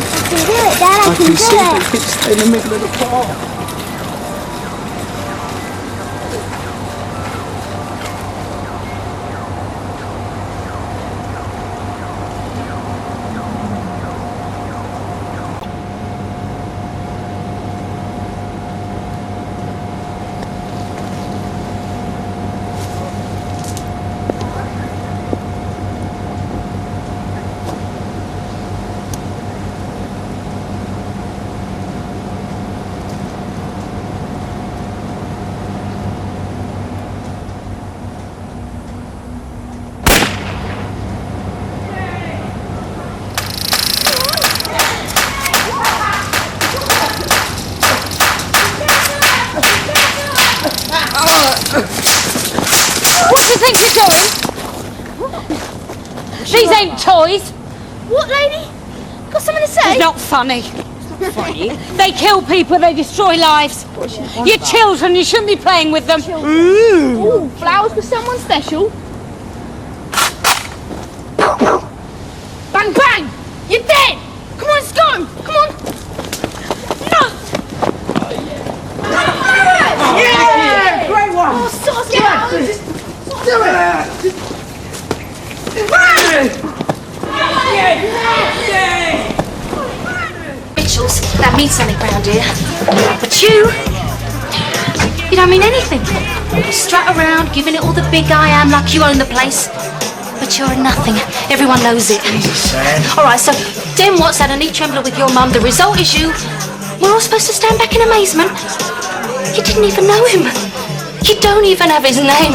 can do it, Dad. I can see it. It keeps in the middle of the park. What do you think you're doing? These ain't toys. What, lady? Got something to say? It's not funny. Funny? They kill people, they destroy lives. You're children, you shouldn't be playing with them. Ooh, flowers for someone special. Bang, bang! You're dead! Come on, let's go! Come on! No! Yeah! Great one! Oh, stop! Yeah! Do it! Rituals, that means something round here. But you don't mean anything. You strut around, giving it all the big I am like you own the place. But you're nothing. Everyone knows it. Alright, so Den Watts had a knee trembler with your mum. The result is you. We're all supposed to stand back in amazement. You didn't even know him. You don't even have his name.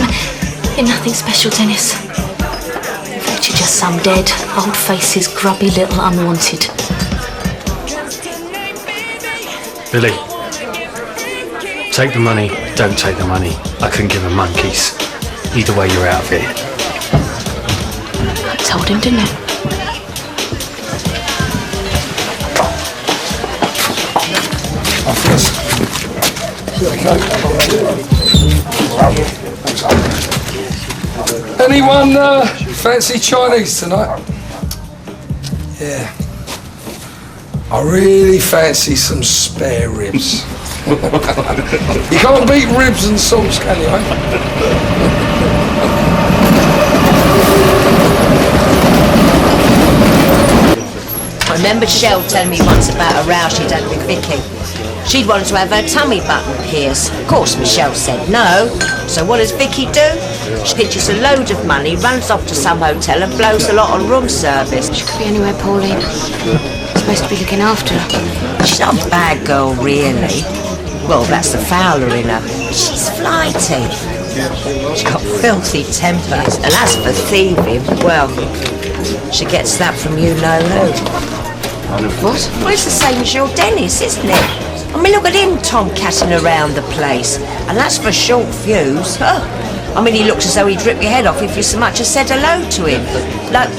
You're nothing special, Dennis. In fact, you're just some dead, old faces, grubby little unwanted. Billy, take the money, don't take the money. I couldn't give a monkeys. Either way, you're out of here. I told him, didn't I? Anyone fancy Chinese tonight? Yeah. I really fancy some spare ribs. You can't beat ribs and sauce, can you, eh? I remember Shell telling me once about a row she'd had with Vicky. She'd wanted to have her tummy button pierced. Of course, Michelle said no. So what does Vicky do? She pitches a load of money, runs off to some hotel and blows a lot on room service. She could be anywhere, Pauline. Supposed to be looking after her. She's not a bad girl, really. Well, that's the Fowler in her. She's flighty. She's got filthy tempers. And as for thieving, well, she gets that from you-know-who. What? Well, it's the same as your Dennis, isn't it? I mean, look at him tomcatting around the place. And that's for short fuse. Huh. I mean, he looks as though he'd rip your head off if you so much as said hello to him. Look,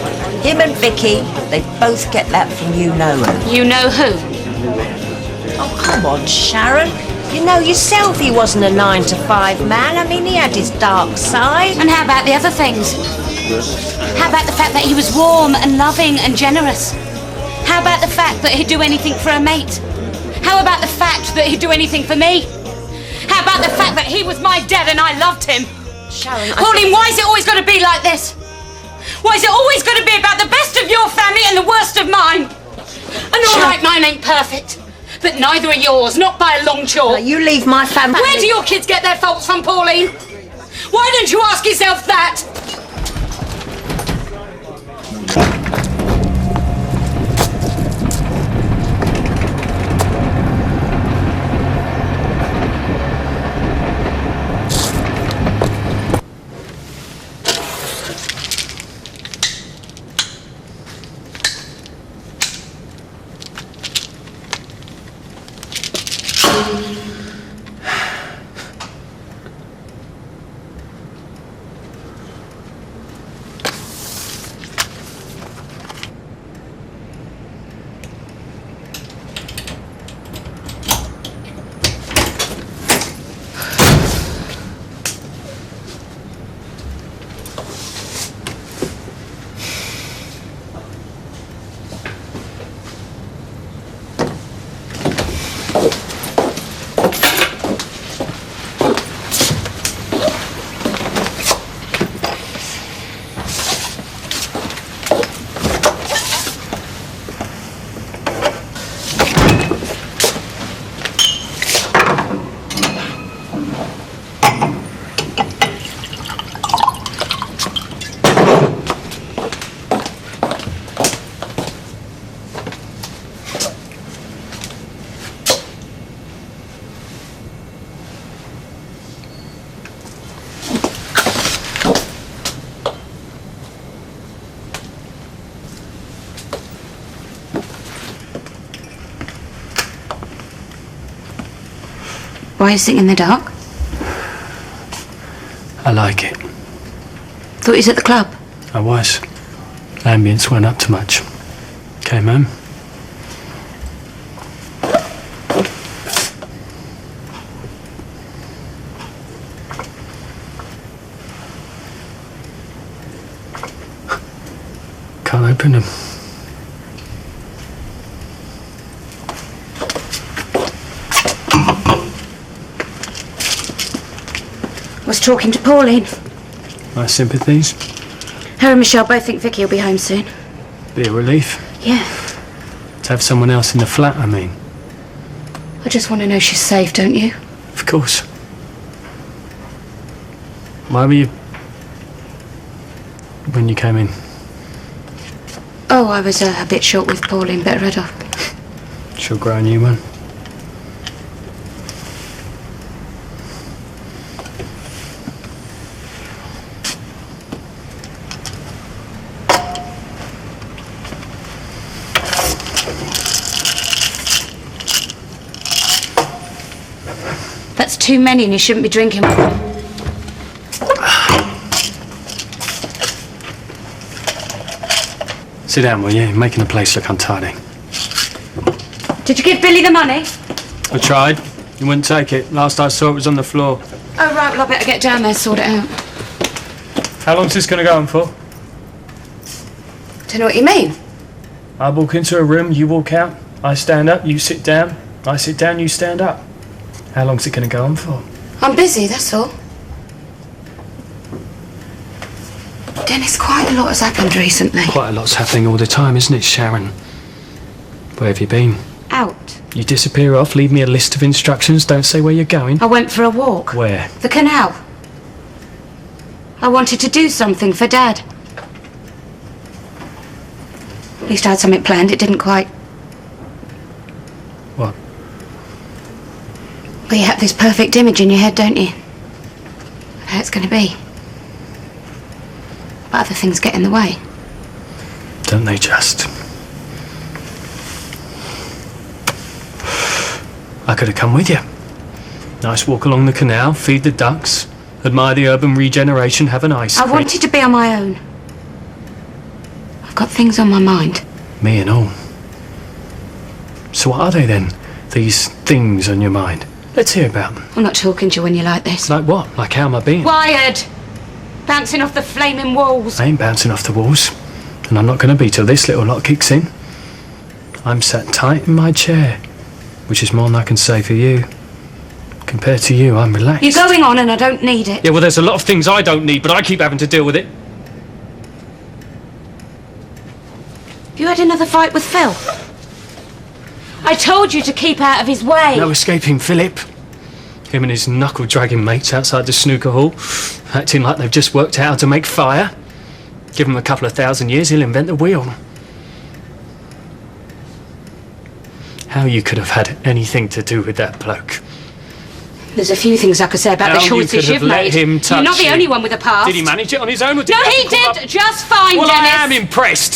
him and Vicky, they both get that from you-know-who. You know who? Oh, come on, Sharon. You know yourself he wasn't a 9-to-5 man. I mean, he had his dark side. And how about the other things? How about the fact that he was warm and loving and generous? How about the fact that he'd do anything for a mate? How about the fact that he'd do anything for me? How about the fact that he was my dad and I loved him? Sharon, Pauline, why is it always got to be like this? Why is it always got to be about the best of your family and the worst of mine? And all right, mine ain't perfect, but neither are yours, not by a long chalk. You leave my family. Where do your kids get their faults from, Pauline? Why don't you ask yourself that? Why are you sitting in the dark? I like it. Thought you was at the club. I was. Ambience weren't up to much. Came home. Can't open them. Was talking to Pauline. My sympathies. Her and Michelle both think Vicky will be home soon. Be a relief. Yeah. To have someone else in the flat, I mean. I just want to know she's safe, don't you? Of course. Why were you... when you came in? Oh, I was a bit short with Pauline. Better head off. She'll grow a new one. That's too many and you shouldn't be drinking. Sit down, will you? You're making the place look untidy. Did you give Billy the money? I tried. He wouldn't take it. Last I saw it was on the floor. Oh, right, well, I better get down there, sort it out. How long's this going to go on for? Don't know what you mean. I walk into a room, you walk out. I stand up, you sit down. I sit down, you stand up. How long's it going to go on for? I'm busy, that's all. Dennis, quite a lot has happened recently. Quite a lot's happening all the time, isn't it, Sharon? Where have you been? Out. You disappear off, leave me a list of instructions, don't say where you're going. I went for a walk. Where? The canal. I wanted to do something for Dad. At least I had something planned, it didn't quite... What? Well, you have this perfect image in your head, don't you? How it's going to be. But other things get in the way. Don't they just? I could have come with you. Nice walk along the canal, feed the ducks, admire the urban regeneration, have an ice cream. I wanted to be on my own. I've got things on my mind. Me and all. So what are they then? These things on your mind? Let's hear about them. I'm not talking to you when you're like this. Like what? Like how am I being? Wired! Bouncing off the flaming walls. I ain't bouncing off the walls. And I'm not going to be till this little lot kicks in. I'm sat tight in my chair, which is more than I can say for you. Compared to you, I'm relaxed. You're going on and I don't need it. Yeah, well, there's a lot of things I don't need, but I keep having to deal with it. Have you had another fight with Phil? I told you to keep out of his way. No escaping Philip. Him and his knuckle-dragging mates outside the snooker hall, acting like they've just worked out how to make fire. Give him a couple of 1,000 years, he'll invent the wheel. How you could have had anything to do with that bloke? There's a few things I could say about the choices you've made. You're not the only one with a past. Did he manage it on his own, or did No, he did just fine, Well, Dennis. I am impressed.